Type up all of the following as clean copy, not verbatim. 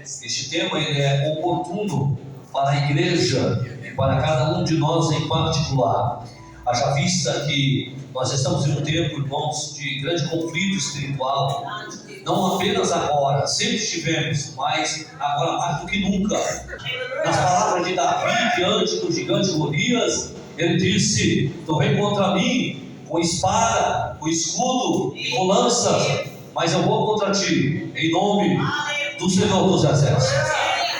este tema ele é oportuno para a igreja e para cada um de nós em particular. Haja vista que nós estamos em um tempo, irmãos, de grande conflito espiritual, não apenas agora, sempre estivemos, mas agora mais do que nunca. Nas palavras de Davi diante do gigante Golias, ele disse: tu vem contra mim com espada, com escudo e com lança, mas eu vou contra ti em nome do Senhor dos Exércitos.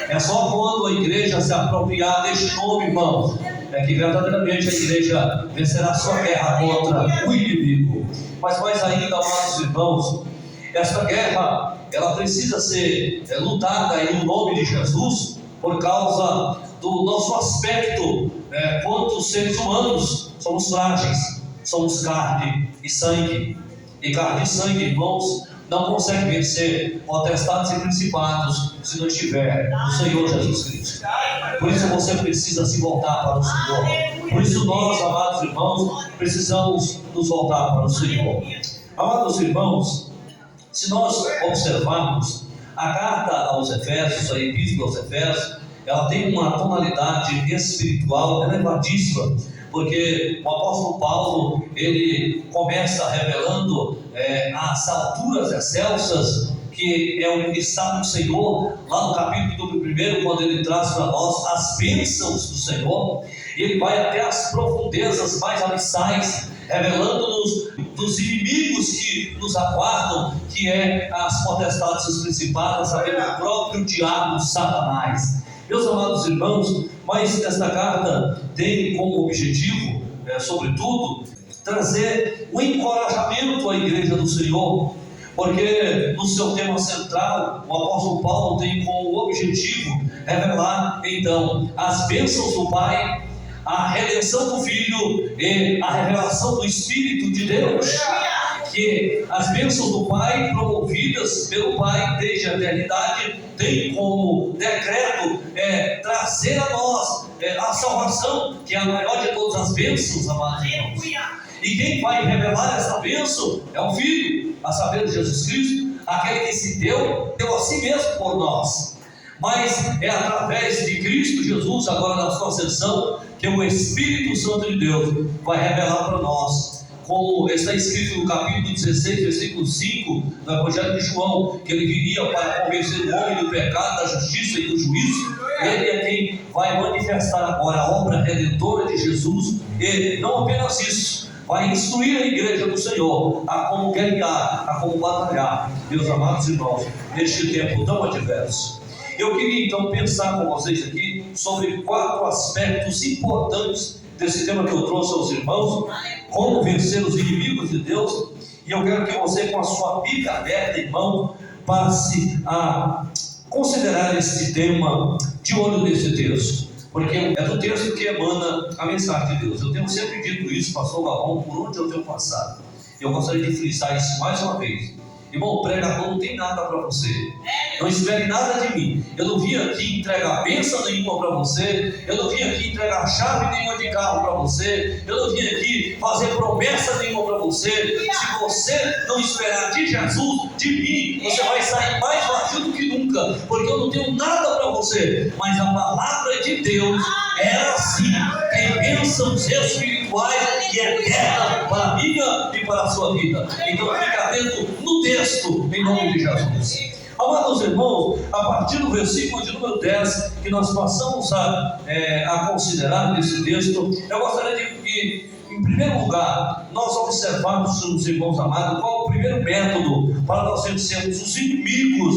É só quando a igreja se apropriar deste nome, irmãos, é que verdadeiramente a igreja vencerá a sua guerra contra o inimigo. Mas mais ainda, amados irmãos, esta guerra, ela precisa ser lutada em nome de Jesus, por causa do nosso aspecto, quanto seres humanos, somos frágeis, somos carne e sangue. E carne e sangue, irmãos, não consegue vencer potestades e principados se não estiver no Senhor Jesus Cristo. Por isso você precisa se voltar para o Senhor. Por isso nós, amados irmãos, precisamos nos voltar para o Senhor. Amados irmãos, se nós observarmos a carta aos Efésios, a epístola aos Efésios, ela tem uma tonalidade espiritual elevadíssima, porque o apóstolo Paulo, ele começa revelando as alturas excelsas, que é o ministério do Senhor, lá no capítulo 1, quando ele traz para nós as bênçãos do Senhor, e ele vai até as profundezas mais abissais, revelando-nos dos inimigos que nos aguardam, que é as potestades, os principados, o próprio diabo, Satanás. Meus amados irmãos, mas esta carta tem como objetivo, sobretudo, trazer um encorajamento à igreja do Senhor, porque no seu tema central, o apóstolo Paulo tem como objetivo revelar, então, as bênçãos do Pai, a redenção do Filho e a revelação do Espírito de Deus. Que as bênçãos do Pai, promovidas pelo Pai desde a eternidade, tem como decreto trazer a nós a salvação, que é a maior de todas as bênçãos, amados irmãos. E quem vai revelar essa bênção é o Filho, a saber, Jesus Cristo, aquele que se deu a si mesmo por nós. Mas é através de Cristo Jesus, agora na sua ascensão, que o Espírito Santo de Deus vai revelar para nós, como está escrito no capítulo 16, versículo 5 do Evangelho de João, que ele viria para convencer o homem do pecado, da justiça e do juízo. Ele é quem vai manifestar agora a obra redentora de Jesus, e não apenas isso, vai instruir a igreja do Senhor a como guerrear, a como batalhar, meus amados irmãos, neste tempo tão adverso. Eu queria então pensar com vocês aqui sobre 4 aspectos importantes desse tema que eu trouxe aos irmãos: como vencer os inimigos de Deus. E eu quero que você, com a sua Bíblia aberta, irmão, passe a considerar este tema de olho nesse texto, porque é do texto que emana a mensagem de Deus. Eu tenho sempre dito isso, pastor Galvão, por onde eu tenho passado. Eu gostaria de frisar isso mais uma vez. Irmão, o pregador não tem nada para você. Não espere nada de mim. Eu não vim aqui entregar bênção nenhuma para você. Eu não vim aqui entregar chave nenhuma de carro para você. Eu não vim aqui fazer promessa nenhuma para você. Se você não esperar de Jesus, de mim, você vai sair mais vazio do que nunca, porque eu não tenho nada para você. Mas a palavra de Deus é assim, tem bênçãos espirituais e eternas para a minha e para a sua vida. Então fica atento no texto, em nome de Jesus. Amados irmãos, a partir do versículo de número 10, que nós passamos a considerar nesse texto, eu gostaria de que, em primeiro lugar, nós observarmos, os irmãos amados, qual é o primeiro método para nós vencermos os inimigos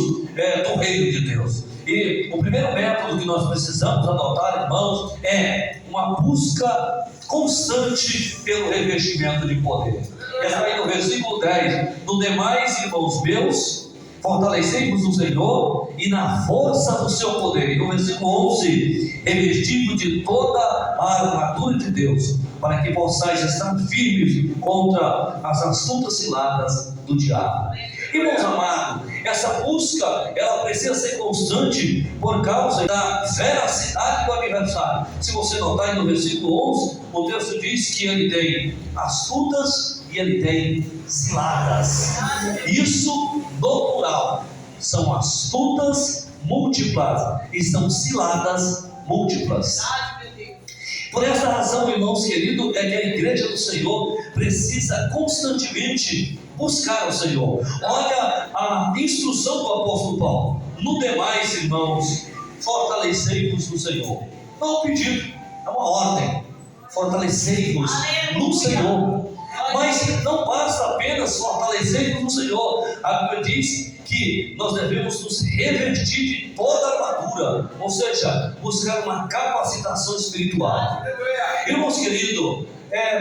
do reino de Deus. E o primeiro método que nós precisamos adotar, irmãos, é uma busca constante pelo revestimento de poder. Está aí no versículo 10: no demais, irmãos meus, fortalecei-vos no Senhor e na força do seu poder. E no versículo 11: revestido de toda a armadura de Deus, para que possais estar firmes contra as astutas ciladas do diabo. Irmãos amados, essa busca, ela precisa ser constante por causa da veracidade do adversário. Se você notar aí no versículo 11, o texto diz que ele tem astutas e ele tem ciladas. Isso no plural. São astutas múltiplas e são ciladas múltiplas. Por essa razão, irmãos queridos, é que a igreja do Senhor precisa constantemente buscar o Senhor. Olha a instrução do apóstolo Paulo: no demais, irmãos, fortalecei-vos no Senhor. Não é um pedido, é uma ordem. Fortalecei-vos no Senhor. Mas não basta apenas fortalecer-vos no Senhor. A Bíblia diz que nós devemos nos revestir de toda a armadura, ou seja, buscar uma capacitação espiritual. Irmãos queridos,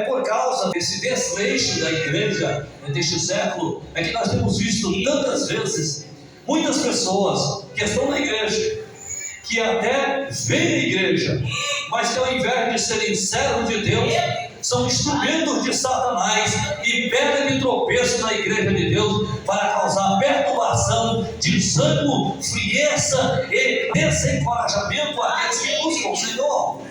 por causa desse desleixo da igreja deste século, é que nós temos visto tantas vezes muitas pessoas que estão na igreja, que até vêm à igreja, mas que ao invés de serem servos de Deus, são instrumentos de Satanás e pedra de tropeço na igreja de Deus para causar perturbação, desânimo, frieza e desencorajamento àqueles que buscam o Senhor.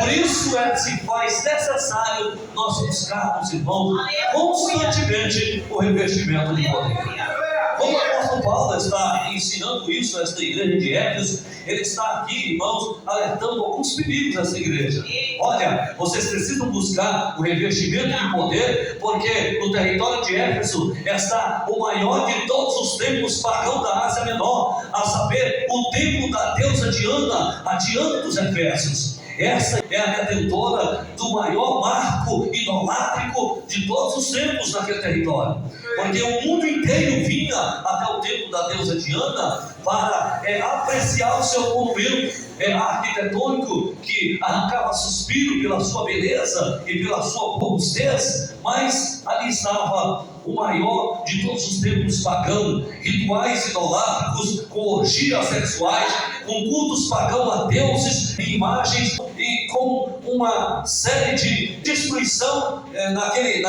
Por isso se faz necessário nós buscarmos, irmãos, constantemente o revestimento de poder. Como o apóstolo Paulo está ensinando isso a esta igreja de Éfeso, ele está aqui, irmãos, alertando alguns perigos dessa igreja. Olha, vocês precisam buscar o revestimento de poder, porque no território de Éfeso está o maior de todos os templos pagãos da Ásia Menor, a saber, o templo da deusa Diana, a Diana dos Efésios. Essa é a detentora do maior marco idolátrico de todos os tempos naquele território, porque o mundo inteiro vinha até o templo da deusa Diana para apreciar o seu monumento arquitetônico, que arrancava suspiro pela sua beleza e pela sua robustez. Mas ali estava o maior de todos os templos pagãos, rituais idolátricos, com orgias sexuais, com cultos pagãos a deuses e imagens, e com uma série de destruição naquele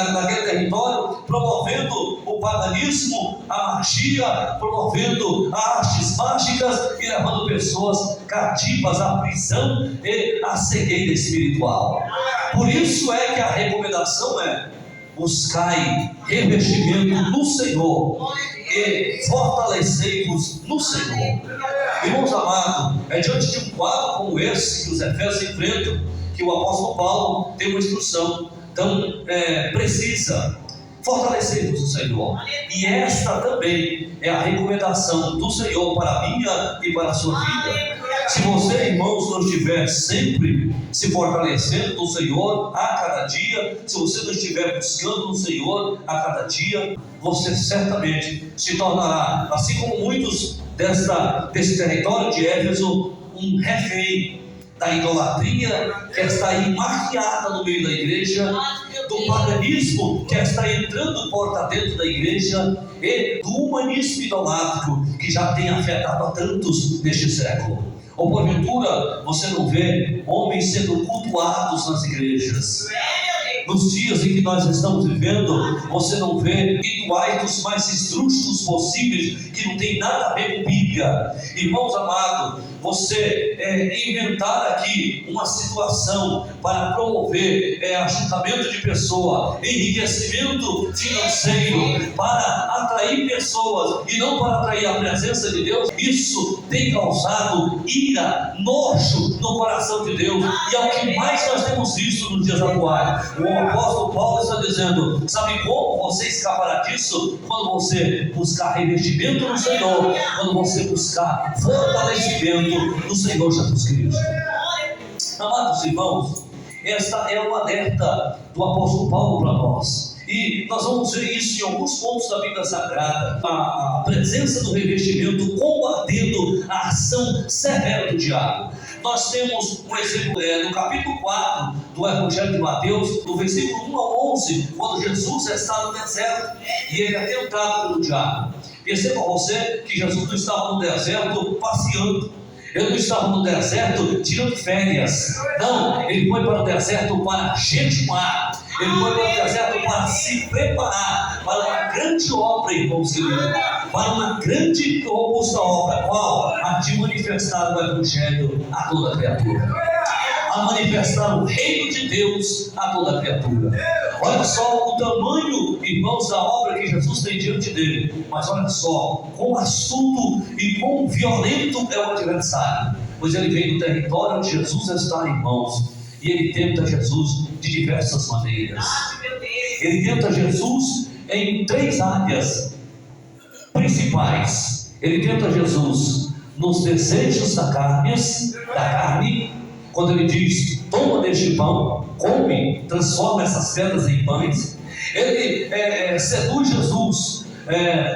território, promovendo o paganismo, a magia, promovendo artes mágicas e levando pessoas cativas à prisão e à cegueira espiritual. Por isso é que a recomendação é: buscai revestimento no Senhor e fortalecei-vos no Senhor. Irmãos amados, é diante de um quadro como esse que os Efésios enfrentam que o apóstolo Paulo tem uma instrução tão precisa: fortalecei-vos no Senhor. E esta também é a recomendação do Senhor para a minha e para a sua vida. Se você, irmãos, não estiver sempre se fortalecendo no Senhor a cada dia, se você não estiver buscando no Senhor a cada dia, você certamente se tornará, assim como muitos desse território de Éfeso, um refém da idolatria que está aí maquiada no meio da igreja, do paganismo que está entrando porta dentro da igreja e do humanismo idolátrico que já tem afetado a tantos neste século. Ou porventura você não vê homens sendo cultuados nas igrejas? Nos dias em que nós estamos vivendo, você não vê rituais dos mais esdrúxulos possíveis, que não tem nada a ver com Bíblia. Irmãos amados, você inventar aqui uma situação para promover ajuntamento de pessoa, enriquecimento financeiro, para atrair pessoas e não para atrair a presença de Deus, isso tem causado ira, nojo no coração de Deus, e é o que mais nós temos visto nos dias atuais. O apóstolo Paulo está dizendo: sabe como você escapará disso? Quando você buscar revestimento no Senhor, quando você buscar fortalecimento no Senhor Jesus Cristo. Amados irmãos, esta é o alerta do apóstolo Paulo para nós, e nós vamos ver isso em alguns pontos da Bíblia Sagrada: a presença do revestimento combatendo a ação severa do diabo. Nós temos um exemplo no capítulo 4 do Evangelho de Mateus, do versículo 1 ao 11, quando Jesus está no deserto e ele é tentado pelo diabo. Perceba você que Jesus não estava no deserto passeando, ele não estava no deserto tirando férias, não, ele foi para o deserto para jejuar, ele foi para o deserto para se preparar para uma grande obra, irmãos queridos, para uma grande e robusta obra. Qual? A de manifestar o Evangelho a toda criatura. a manifestar o reino de Deus a toda criatura. Olha só o tamanho, irmãos, da obra que Jesus tem diante dele. Mas olha só, quão astuto e quão violento é o adversário. Pois ele vem do território onde Jesus está, irmãos, e ele tenta Jesus de diversas maneiras. Ele tenta Jesus em 3 áreas principais. Ele tenta Jesus nos desejos da carne, quando ele diz: toma deste pão, come, transforma essas pedras em pães. Ele seduz Jesus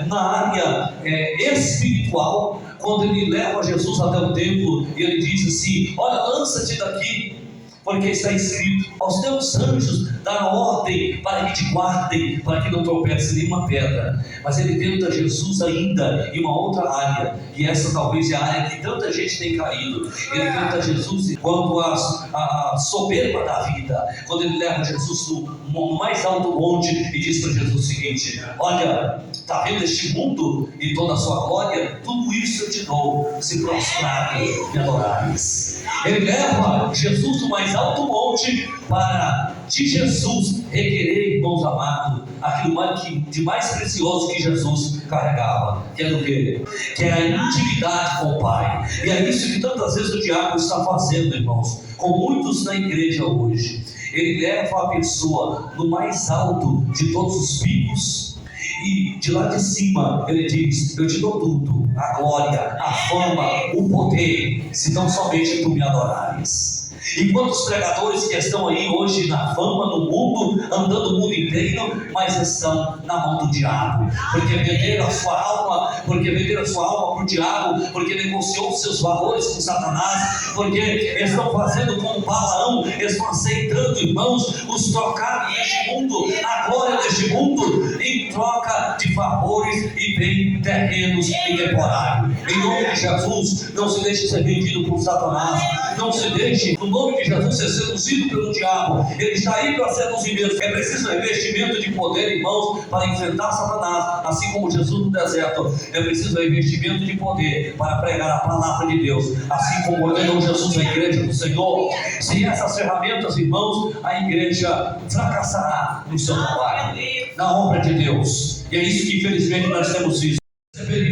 na área espiritual, quando ele leva Jesus até o templo e ele diz assim: olha, lança-te daqui, porque está escrito: aos teus anjos dará ordem para que te guardem, para que não tropece nenhuma pedra. Mas ele tenta Jesus ainda em uma outra área, e essa talvez é a área que tanta gente tem caído. Ele tenta Jesus quanto a soberba da vida, quando ele leva Jesus no mais alto monte e diz para Jesus o seguinte: olha, está vendo este mundo e toda a sua glória? Tudo isso eu te dou, se prostrarem e adorares. Ele leva Jesus no mais alto monte para de Jesus requerer, irmãos amados, aquilo de mais precioso que Jesus carregava, que é o quê? Que é a intimidade com o Pai. E é isso que tantas vezes o diabo está fazendo, irmãos, com muitos na igreja hoje. Ele leva a pessoa no mais alto de todos os picos, e de lá de cima ele diz: eu te dou tudo, a glória, a fama, o poder, se não somente tu me adorares. E quantos pregadores que estão aí hoje na fama, no mundo, andando o mundo inteiro, mas estão na mão do diabo, porque venderam a sua alma, para o diabo, porque negociou seus valores com Satanás, porque estão fazendo como Balaão, estão aceitando, irmãos, os trocados deste mundo, a glória deste mundo, em troca de favores e bem terrenos e temporários. Em nome de Jesus, não se deixe ser vendido por Satanás, não se deixe, no nome de Jesus, ser seduzido pelo diabo. Ele está aí para seduzir mesmo. É preciso revestimento de poder, irmãos, para enfrentar Satanás, assim como Jesus no deserto. É preciso revestimento de poder para pregar a palavra de Deus, assim como ordenou Jesus a igreja do Senhor. Sem essas ferramentas, irmãos, a igreja fracassará no seu trabalho, na obra de Deus. E é isso que infelizmente nós temos visto. Ele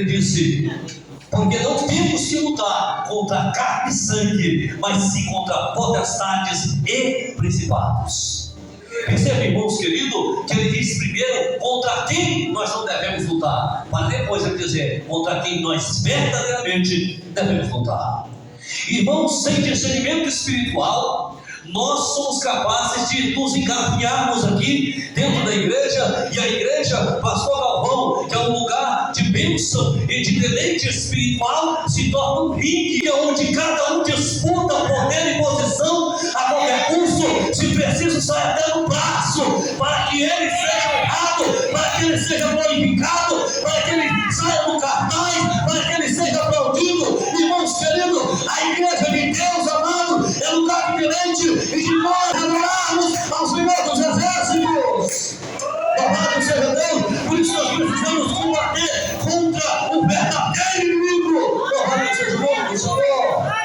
disse: porque não temos que lutar contra carne e sangue, mas sim contra potestades e principados. Percebe, irmãos queridos, que ele diz primeiro contra quem nós não devemos lutar, para depois ele dizer contra quem nós verdadeiramente devemos lutar. Irmãos, sem discernimento espiritual, nós somos capazes de nos engafinharmos aqui dentro da igreja, e a igreja, pastor Galvão, que é um lugar de bênção e de deleite espiritual, se torna um ringue onde cada um disputa poder e posição a qualquer custo, se preciso sai até no braço, para que ele seja honrado, para que ele seja glorificado, para que ele saia no cartaz, para que ele seja aplaudido. Irmãos queridos, a igreja de Deus, amado, é um lugar diferente e de nós adorarmos ao Senhor dos Exércitos. Louvado seja Deus. Por isso nós precisamos combater contra o verdadeiro inimigo. Louvado seja o nome do Senhor.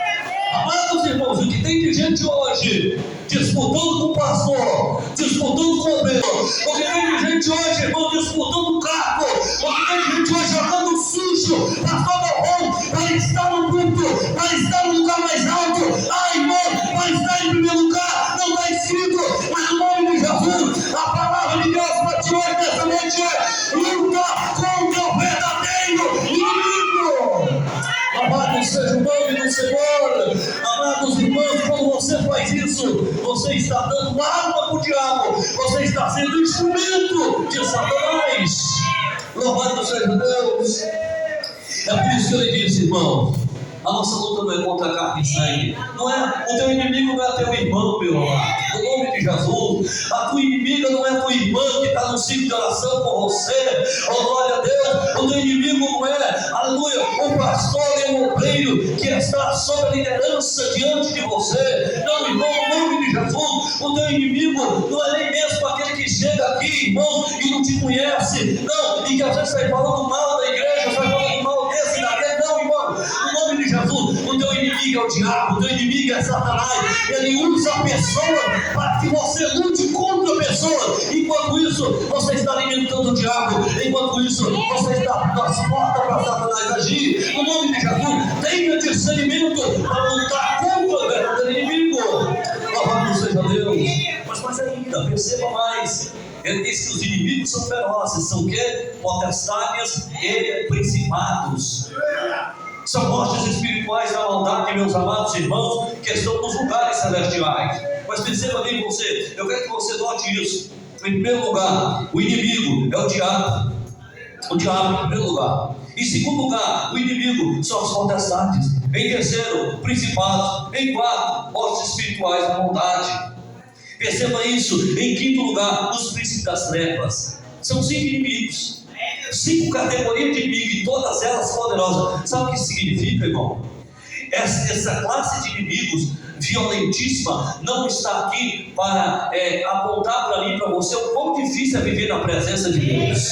Amados irmãos, o que tem de gente hoje disputando com o pastor, disputando com o obreiro, o que tem de gente hoje, irmão, disputando o cargo, o que tem de gente hoje jogando sujo, pastor Galvão, para estar no culto, para estar no lugar mais alto. Ah, irmão, para estar em primeiro lugar, não está escrito, mas no nome de Jesus, a palavra de Deus para ti hoje nessa noite é: luta contra o verdadeiro inimigo. Louvado seja o nome do Senhor. Amados irmãos, quando você faz isso, você está dando uma arma para o diabo, você está sendo instrumento de Satanás. Louvado seja Deus. É por isso que ele disse, irmão, a nossa luta não é contra carne e sangue. Não é, o teu inimigo não é teu irmão, meu amado. No nome de Jesus, a tua inimiga não é tua irmã que está no ciclo de oração com você. Oh, glória a Deus. O teu inimigo não é, aleluia, o pastor e o obreiro que está sob a liderança diante de você. Não, irmão, no nome de Jesus, o teu inimigo não é nem mesmo aquele que chega aqui, irmão, e não te conhece. Não, e que às vezes sai falando mal da igreja, sai falando mal desse, daquele. Não, irmão, no nome de Jesus, o teu inimigo inimigo é o diabo, o teu inimigo é Satanás. Ele usa a pessoa para que você lute contra a pessoa. Enquanto isso, você está alimentando o diabo. Enquanto isso, você está abrindo as portas para Satanás agir. No nome de Jesus, tenha discernimento para lutar contra o verdadeiro inimigo. Louvado seja Deus. Mas mais ainda, perceba mais. Ele diz que os inimigos são ferozes. São o quê? Potestades e principados. São hostes espirituais da maldade, meus amados irmãos, que estão nos lugares celestiais. Mas perceba bem você, eu quero que você note isso. Em primeiro lugar, o inimigo é o diabo. O diabo em primeiro lugar. Em segundo lugar, o inimigo são as potestades. Em terceiro, principados. Em quarto, hostes espirituais da maldade. Perceba isso. Em quinto lugar, os príncipes das trevas. São 5 inimigos. 5 categorias de inimigo, e todas elas poderosas. Sabe o que isso significa, irmão? Essa classe de inimigos violentíssima não está aqui para apontar para mim, para você, o quão difícil é viver na presença de Deus.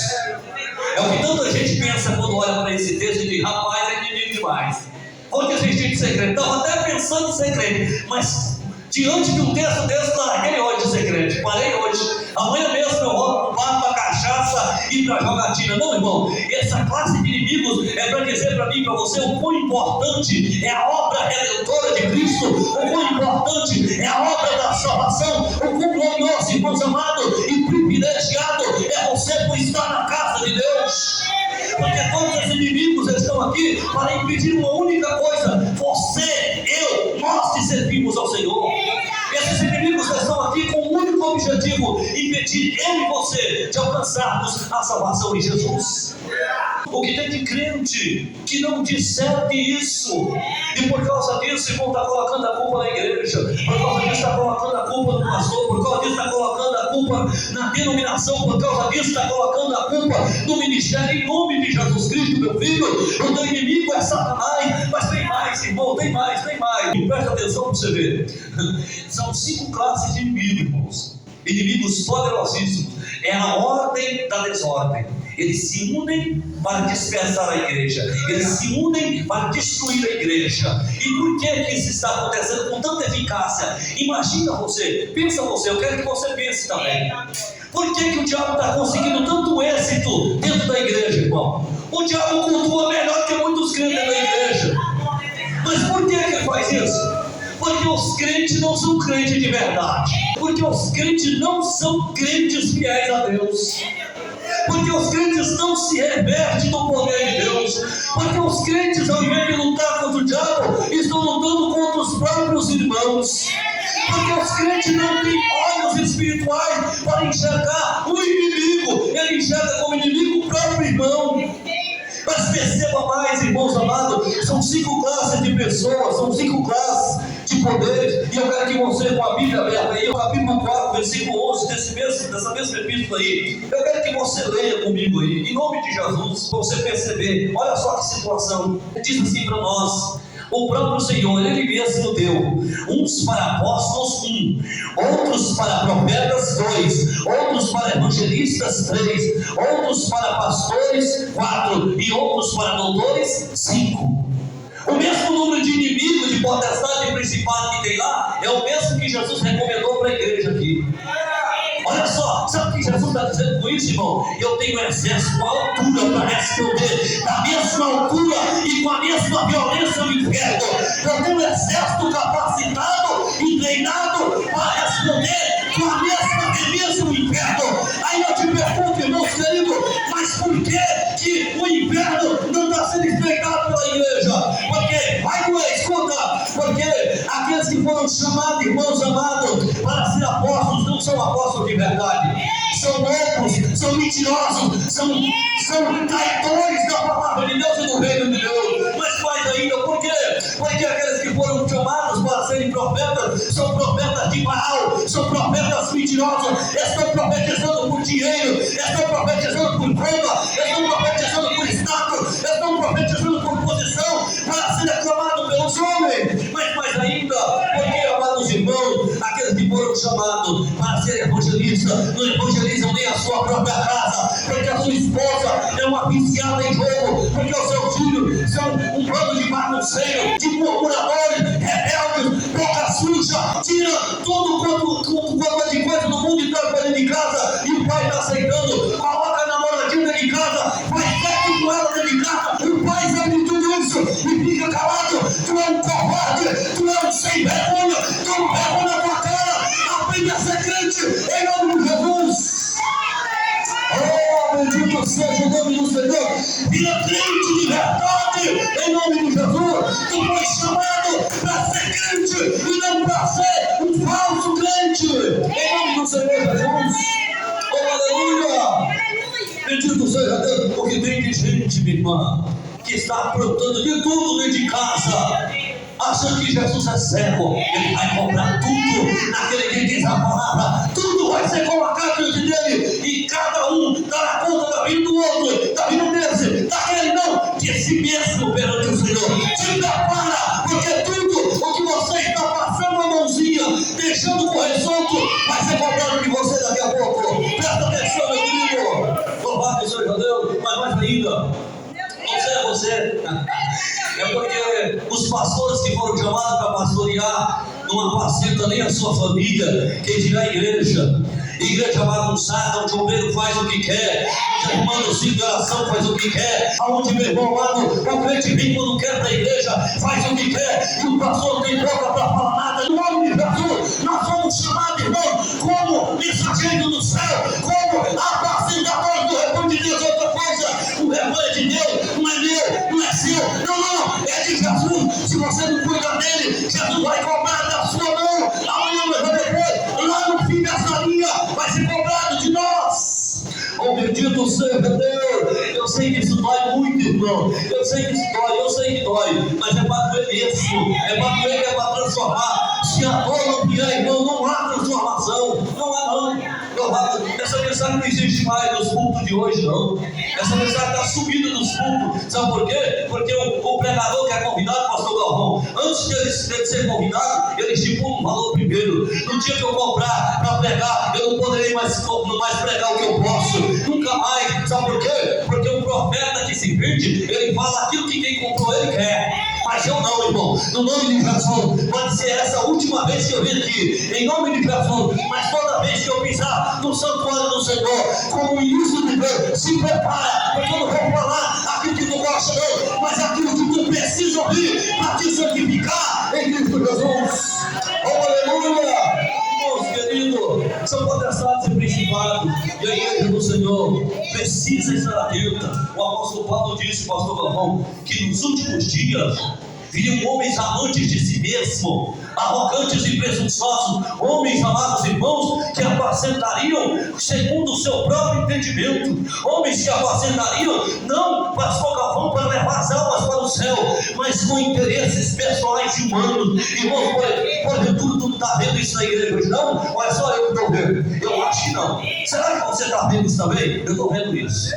É o que tanta gente pensa quando olha para esse texto e diz: rapaz, é inimigo demais, vou desistir de ser crente. Estava até pensando em ser crente, mas diante de um texto desse, larguei hoje de ser crente, parei hoje. Amanhã mesmo eu volto para o bar, para cachaça e para jogatina. Não, irmão, essa classe de inimigos é para dizer para mim e para você o quão importante é a obra redentora de Cristo, o quão importante é a obra da salvação, o quão glorioso, irmãos amados, e privilegiado é você por estar na casa de Deus. Porque todos os inimigos estão aqui para impedir uma única coisa: você, eu, nós que servimos ao Senhor. Esses inimigos estão aqui com um único objetivo: impedir eu e você de alcançarmos a salvação em Jesus. O que tem de crente que não discerne isso, e por causa disso, irmão, está colocando a culpa na igreja, por causa disso está colocando a culpa no pastor, por causa disso está colocando a culpa na denominação, por causa disso está colocando a culpa no ministério. Em nome de Jesus Cristo, meu filho, o teu inimigo é Satanás. Mas tem mais, irmão, tem mais. Presta atenção para você ver. São 5 classes de inimigos, irmãos. Inimigos poderosíssimos. É a ordem da desordem. Eles se unem para dispersar a igreja. Eles se unem para destruir a igreja. E por que isso está acontecendo com tanta eficácia? Imagina você, pensa você, eu quero que você pense também. Por que o diabo está conseguindo tanto êxito dentro da igreja, irmão? O diabo cultua melhor que muitos crentes da igreja. Mas por que ele faz isso? Porque os crentes não são crentes de verdade. Porque os crentes não são crentes fiéis a Deus. Porque os crentes não se revertem do poder de Deus. Porque os crentes, ao invés de lutar contra o diabo, estão lutando contra os próprios irmãos. Porque os crentes não têm olhos espirituais para enxergar o inimigo. Ele enxerga como inimigo o próprio irmão. Mas perceba mais, irmãos amados, são 5 classes de pessoas, são 5 classes de poderes. E eu quero que você, com a Bíblia aberta aí, o capítulo 4, versículo 11 dessa mesma epístola aí, eu quero que você leia comigo aí, em nome de Jesus, para você perceber. Olha só que situação. Diz assim para nós: o próprio Senhor, Ele mesmo deu uns para apóstolos 1, outros para profetas 2, outros para evangelistas 3, outros para pastores 4 e outros para doutores 5. O mesmo número de inimigos, de potestade e principado que tem lá, é o mesmo que Jesus recomendou para a igreja aqui. Olha só, sabe o que Jesus está dizendo com isso, irmão? Eu tenho exército à altura para responder, na mesma altura e com a mesma violência do inferno. Eu tenho exército capacitado e treinado para responder com a mesma violência do inferno. Aí eu te pergunto, irmãos queridos, mas por que o inferno não está sendo enfrentado pela igreja? Porque, vai doer, escuta, porque aqueles que foram chamados, irmãos amados, para ser apóstolos, não são apóstolos de verdade. São loucos, são mentirosos, são traidores da palavra de Deus e do reino de Deus. Mas mais ainda, por quê? Porque aqueles que foram chamados para serem profetas são profetas de Baal, são profetas mentirosos, estão profetizando por dinheiro, estão profetizando por fama, estão profetizando por status, estão profetizando por posição, para ser aclamado pelos homens. Mas mais ainda, porque, amados irmãos, aqueles que foram chamados para ser evangelistas não evangelizam nem a sua própria casa, porque a sua esposa é uma viciada em jogo, porque os seus filhos são um bando de bagunceiros, de murmuradores, covarde, tu é um sem vergonha, toma vergonha na tua cara, aprende a ser crente em nome de Jesus. Oh, bendito seja o nome do Senhor. Vira crente de verdade em nome de Jesus. Tu foi chamado para ser crente e não para ser um falso crente em nome do Senhor Jesus. Oh, aleluia. Bendito seja Deus, porque tem gente, minha irmã, que está aprontando de tudo dentro de casa, achando que Jesus é cego. Ele vai comprar tudo naquele que diz a palavra, tudo vai ser colocado diante dele, e cada um dará conta da vida do outro, da vida desse, daquele não, de si mesmo perante o Senhor. Se prepara, porque tudo o que você está passando a mãozinha, deixando correr solto, vai ser cobrado de você daqui a pouco. Presta atenção, meu querido. Louvado seja Deus, mas mais ainda, não sei você, é porque os pastores que foram chamados para pastorear não apacentam nem a sua família, quem dirá a igreja. Igreja bagunçada, onde o obreiro faz o que quer, a irmã do ciclo de oração faz o que quer, aonde meu irmão amado, o crente vem quando quer para a igreja, faz o que quer, e o pastor não tem boca para falar nada. No nome de Jesus, nós somos chamados, irmão, como mensageiros do céu, como apacentadores do rebanho de Deus. Outra coisa, o rebanho é de Deus, não é meu, não é seu, não, é de Jesus. Se você não cuida dele, Jesus vai cobrar da sua mão, amanhã vai depois, lá no fim dessa linha, vai ser cobrado de nós. Oh, bendito seja Deus. Eu sei que isso dói muito, irmão. Eu sei que isso dói, eu sei que dói, mas é para doer mesmo, é para doer, é para transformar. Se a dor não vier, irmão, não há transformação, não há não. Essa mensagem não existe mais nos cultos de hoje, não. Essa mensagem está sumida dos cultos. Sabe por quê? Porque o pregador que é convidado, pastor Galvão, antes de ele ser convidado, ele estipula um valor primeiro. No dia que eu comprar para pregar, eu não poderei mais pregar o que eu posso, nunca mais. Sabe por quê? Porque o profeta que se vende, ele fala aquilo que quem comprou ele quer. Mas eu não, irmão, no nome de Jesus, pode ser essa a última vez que eu vim aqui, em nome de Jesus, mas toda vez que eu pisar no santuário do Senhor, como ministro de Deus, se prepara, porque eu não vou falar aquilo que tu gosta não, mas aquilo que tu precisa ouvir, para te santificar em Cristo Jesus. Oh, aleluia! Irmãos queridos, são potestades e principados, e a igreja do Senhor precisa estar atenta. O apóstolo Paulo disse, pastor Galvão, que nos últimos dias viriam homens amantes de si mesmo, arrogantes e presunçosos, homens, amados irmãos, que apacentariam segundo o seu próprio entendimento, homens que apacentariam não, pastor Galvão, para levar as almas para o céu, mas com interesses pessoais e humanos. Irmãos, porventura tu não está vendo isso na igreja hoje não? Ou é só eu que estou vendo? Eu acho que não. Será que você está vendo isso também? Eu estou vendo isso.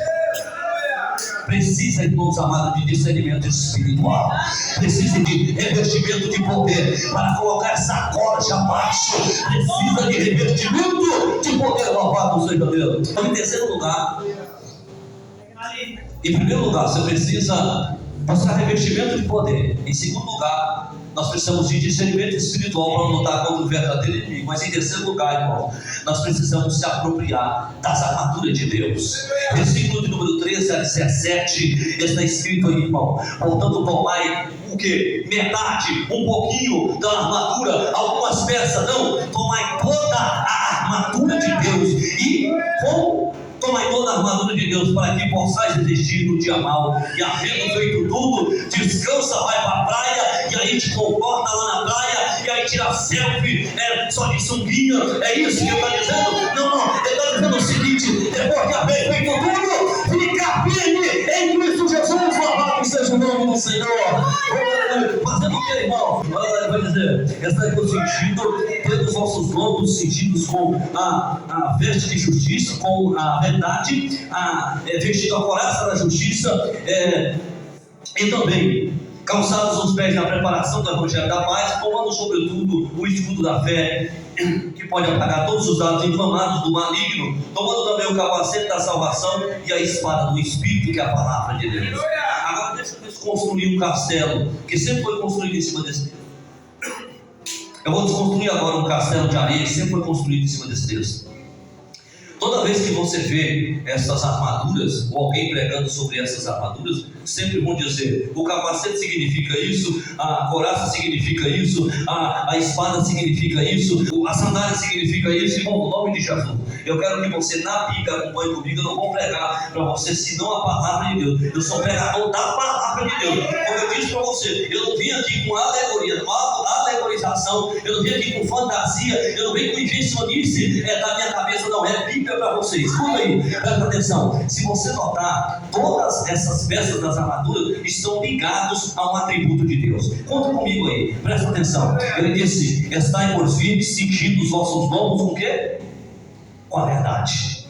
Precisa, irmãos amados, de discernimento espiritual, precisa de revestimento de poder para colocar essa corja abaixo, precisa de revestimento de poder. Louvado seja Deus. Então, em terceiro lugar, em primeiro lugar, você precisa buscar revestimento de poder. Em segundo lugar, nós precisamos de discernimento espiritual para lutar contra o verdadeiro inimigo. Mas em terceiro lugar, irmão, nós precisamos se apropriar das armaduras de Deus. Versículo de número 13 a 17 está escrito aí, irmão: portanto, tomai o que? Metade, um pouquinho da armadura, algumas peças, não, tomai toda a armadura de Deus. E como? Tomai toda a armadura de Deus para que possais resistir no dia mau, e havendo feito tudo, descansa, vai para a praia, e aí te comporta lá na praia, e aí tira selfie, só de sunguinha. É isso que ele está dizendo? Não, ele está dizendo o seguinte: depois de haver feito tudo, fica firme em Cristo Jesus. Louvado seja o nome do Senhor. Fazendo o que, irmão? Vai dizer: está sentindo, tendo os vossos lombos cingidos com a veste de justiça, com a verdade, vestido a coraça da justiça, e também calçados os pés na preparação do evangelho da paz, tomando sobretudo o escudo da fé, que pode apagar todos os dados inflamados do maligno, tomando também o capacete da salvação e a espada do Espírito, que é a palavra de Deus. Agora deixa eu desconstruir um castelo que sempre foi construído em cima desse. Eu vou desconstruir agora um castelo de areia que sempre foi construído em cima desse texto. Toda vez que você vê essas armaduras, ou alguém pregando sobre essas armaduras, sempre vão dizer: o capacete significa isso, a couraça significa isso, a espada significa isso, a sandália significa isso. Irmão, no nome de Jesus, eu quero que você na Bíblia acompanhe comigo. Eu não vou pregar para você senão a palavra de Deus. Eu sou pregador da palavra de Deus. Como eu disse para você, eu não vim aqui com alegoria, alegorização, eu não vim aqui com fantasia, eu não venho com invencionice da minha cabeça, não. É Bíblia para vocês. Escuta aí, presta atenção. Se você notar, todas essas peças das armaduras estão ligadas a um atributo de Deus. Conta comigo aí, presta atenção. Ele disse: estai por firmes, cingindo os vossos lombos com o quê? Com a verdade.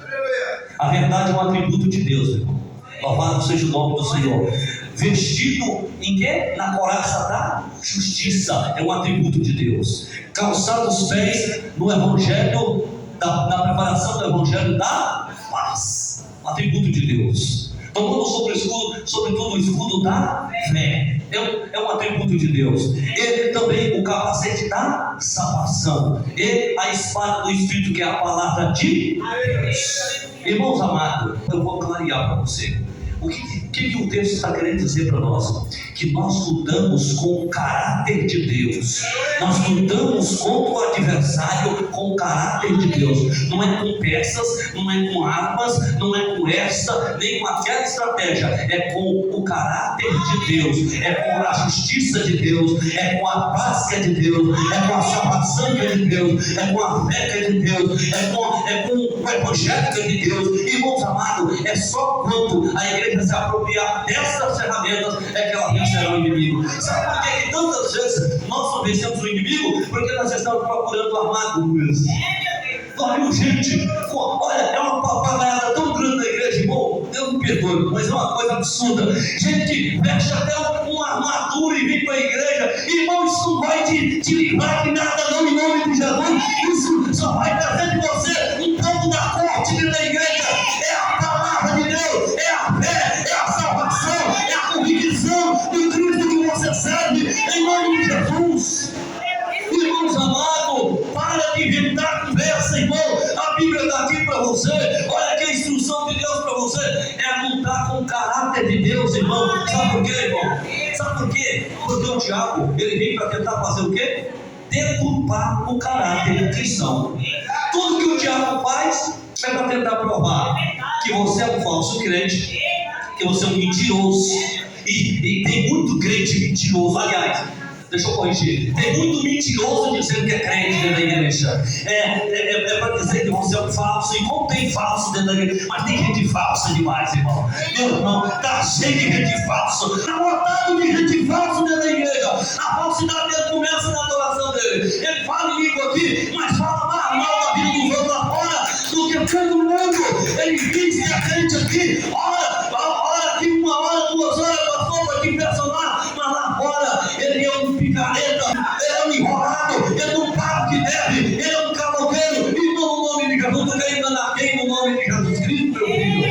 A verdade é um atributo de Deus, irmão. Louvado seja o nome do Senhor. Vestido em quê? Na couraça da justiça, é um atributo de Deus. Calçado os pés no evangelho, na preparação do evangelho da paz, um atributo de Deus. Tomando sobretudo o escudo da fé, é um atributo de Deus. E também o capacete da salvação, e a espada do Espírito, que é a palavra de Deus. Irmãos amados, eu vou clarear para você. O que o texto está querendo dizer para nós? Que nós lutamos com o caráter de Deus. Nós lutamos contra o adversário com o caráter de Deus. Não é com peças, não é com armas, não é com essa, nem com aquela estratégia. É com o caráter de Deus, é com a justiça de Deus, é com a paz que é de Deus, é com a salvação que é de Deus, é com a fé que é de Deus, é com o evangelho que é de Deus. Irmãos amados, é só quando a igreja se apropriar dessas ferramentas é que ela vencerá o inimigo. Sabe por que tantas vezes nós só vencemos o inimigo? Porque nós estamos procurando armaduras. Olha, gente, olha, é uma papagaiada tão grande na igreja, irmão. Deus me perdoe, mas é uma coisa absurda. Gente que veste até uma armadura e vem para a igreja. Irmão, isso não vai te livrar de nada, não, em nome de Jesus. Isso só vai trazer de você um pouco da corte dentro da igreja. É a palavra de Deus, é a fé, é a salvação, é a convicção do Cristo que você serve, em nome de Jesus. Irmãos amados, para de inventar conversa, irmão. A Bíblia está aqui para você. Olha que a instrução de Deus para você é lutar com o caráter de Deus, irmão. Sabe por quê, irmão? Sabe por quê? Porque o diabo, ele vem para tentar fazer o quê? Deturpar o caráter cristão. Tudo que o diabo faz é para tentar provar que você é um falso crente, que você é um mentiroso. E tem muito crente mentiroso, aliás. Deixa eu corrigir. Tem muito mentiroso dizendo que é crente dentro da igreja. É para dizer que você é um falso. E como tem falso dentro da igreja? Mas tem gente falsa demais, irmão. Meu irmão, está cheio de gente falsa. Está lotado de gente falsa dentro da igreja. A falsidade dele começa na adoração dele. Ele fala em língua aqui, mas fala mais mal da vida dos outros lá fora do que todo mundo. Ele diz que é crente aqui. Ora aqui 1 hora, 2 horas, pastor, aqui personagem. Mas lá fora ele é um picareta, ele é um enrolado, ele não paga o que deve, ele é um caloqueiro. E no nome de Jesus, tu quer enganar quem no nome de Jesus Cristo, meu filho?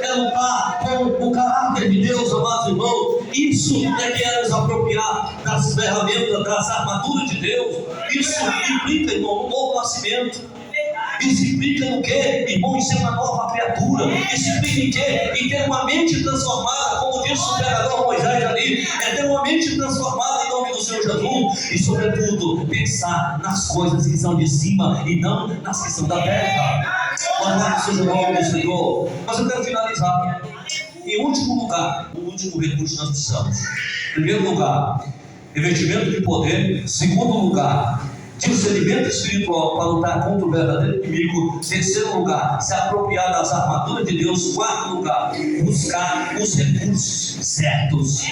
É lutar com o caráter de Deus, amados irmãos. Isso é que é nos apropriar das ferramentas, das armaduras de Deus. Isso implica, irmão, um novo nascimento. Isso implica no quê? Irmão, em ser uma nova criatura. Isso implica em quê? Em ter uma mente transformada, como disse o pregador Moisés ali. É ter uma mente transformada em nome do Senhor Jesus. E sobretudo, pensar nas coisas que são de cima e não nas que são da terra. Louvado seja o nome do Senhor. Mas eu quero finalizar. Em último lugar, o último recurso que nós precisamos. Primeiro lugar, investimento de poder. Segundo lugar, discernimento espiritual para lutar contra o verdadeiro inimigo. Terceiro lugar, se apropriar das armaduras de Deus. Quarto lugar, buscar os recursos certos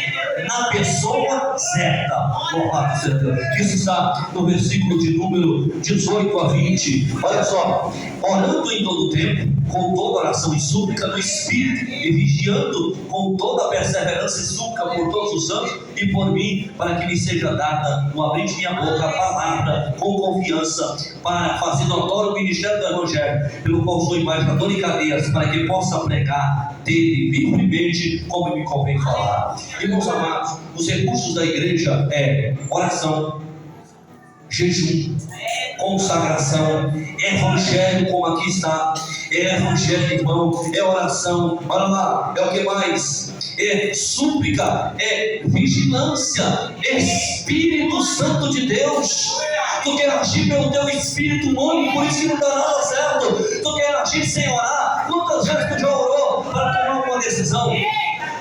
na pessoa certa. Louvado seja Deus. Isso está no versículo de número 18 a 20. Olha só: orando em todo o tempo, com toda oração e súplica no Espírito, e vigiando com toda perseverança e súplica por todos os santos e por mim, para que me seja dada no abrir de minha boca a palavra com confiança, para fazer notório o ministério do Evangelho, pelo qual sou embaixador em cadeias, para que possa pregar dele livremente, como me convém falar. Irmãos amados, os recursos da igreja é oração, jejum, consagração, evangelho, como aqui está, é evangelho, irmão, é oração, olha lá, é o que mais? É súplica, é vigilância, Espírito Santo de Deus. Tu quer agir pelo teu espírito humano, por isso que não dá nada certo. Tu quer agir sem orar. Quantas vezes tu já orou para tomar uma decisão?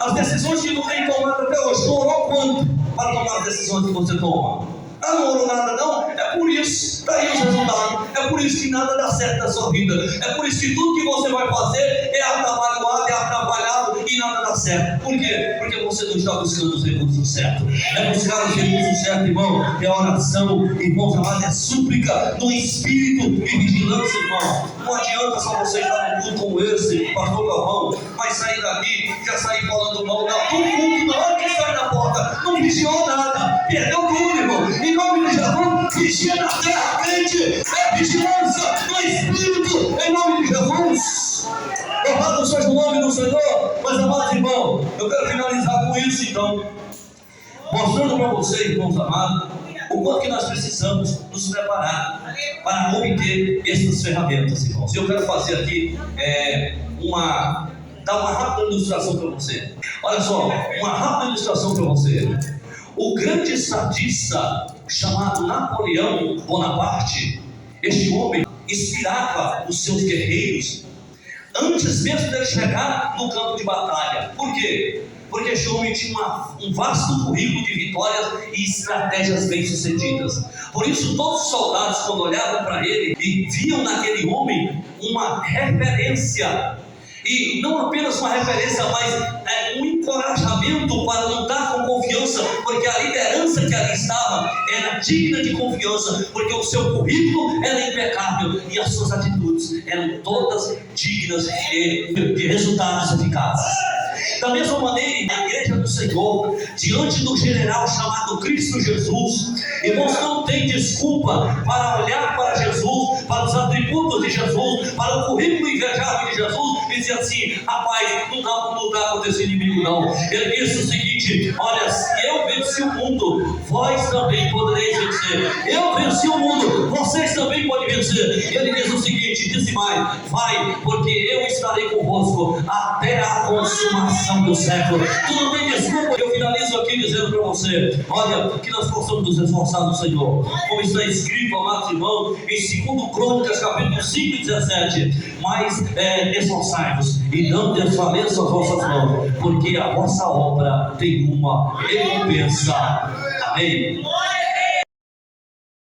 As decisões que tu tem tomado até hoje, tu orou quanto para tomar as decisões que você toma? Ah, não orou nada não? É por isso, está aí os resultados. É por isso que nada dá certo na sua vida. É por isso que tudo que você vai fazer é atabalhoado, é atrapalhado e nada dá certo. Por quê? Porque você não está buscando os recursos certos. É buscar os recursos certos, irmão. É oração, irmãos amados, é súplica no espírito e vigilância, irmão. Não adianta só você estar num culto como esse, pastor Galvão, mas sair daqui, já sair falando mal, não. Todo mundo, na hora que sai da porta, não vigiou nada, perdeu tudo, irmão. Em nome de Jesus, vigia na terra crente, é vigilância no espírito, em nome de Jesus. Louvado seja o nome do Senhor. Mas, amados irmãos, eu quero finalizar com isso, então, mostrando para vocês, irmãos amados, o quanto que nós precisamos nos preparar para obter essas ferramentas, irmãos. Eu quero fazer aqui dar uma rápida ilustração para você. Olha só, uma rápida ilustração para você. O grande estadista chamado Napoleão Bonaparte, este homem inspirava os seus guerreiros antes mesmo dele chegar no campo de batalha. Por quê? Porque este homem tinha um vasto currículo de vitórias e estratégias bem-sucedidas. Por isso, todos os soldados, quando olhavam para ele e viam naquele homem uma referência, e não apenas uma referência, mas um encorajamento para lutar com confiança, porque a liderança que ali estava era digna de confiança, porque o seu currículo era impecável e as suas atitudes eram todas dignas de resultados eficazes. Da mesma maneira, na igreja do Senhor, diante do general chamado Cristo Jesus, irmãos, não tem desculpa para olhar para Jesus, para os atributos de Jesus, para o currículo invejável de Jesus e dizer assim: rapaz, não dá para lutar contra esse inimigo não. Ele disse o seguinte: olha, se eu venci o mundo, vós também podereis vencer. Eu venci o mundo, vocês também podem vencer. Ele diz o seguinte, disse mais: vai, porque eu estarei convosco até a consumação do século. Tu não tem desculpa. Eu finalizo aqui dizendo para você: olha, que nós possamos nos esforçar no Senhor, como está escrito, amados irmãos, em 2 Crônicas, capítulo 5 e 17. Mas esforçai-vos e não desfaleçam as vossas mãos, porque a vossa obra tem uma recompensa. Amém.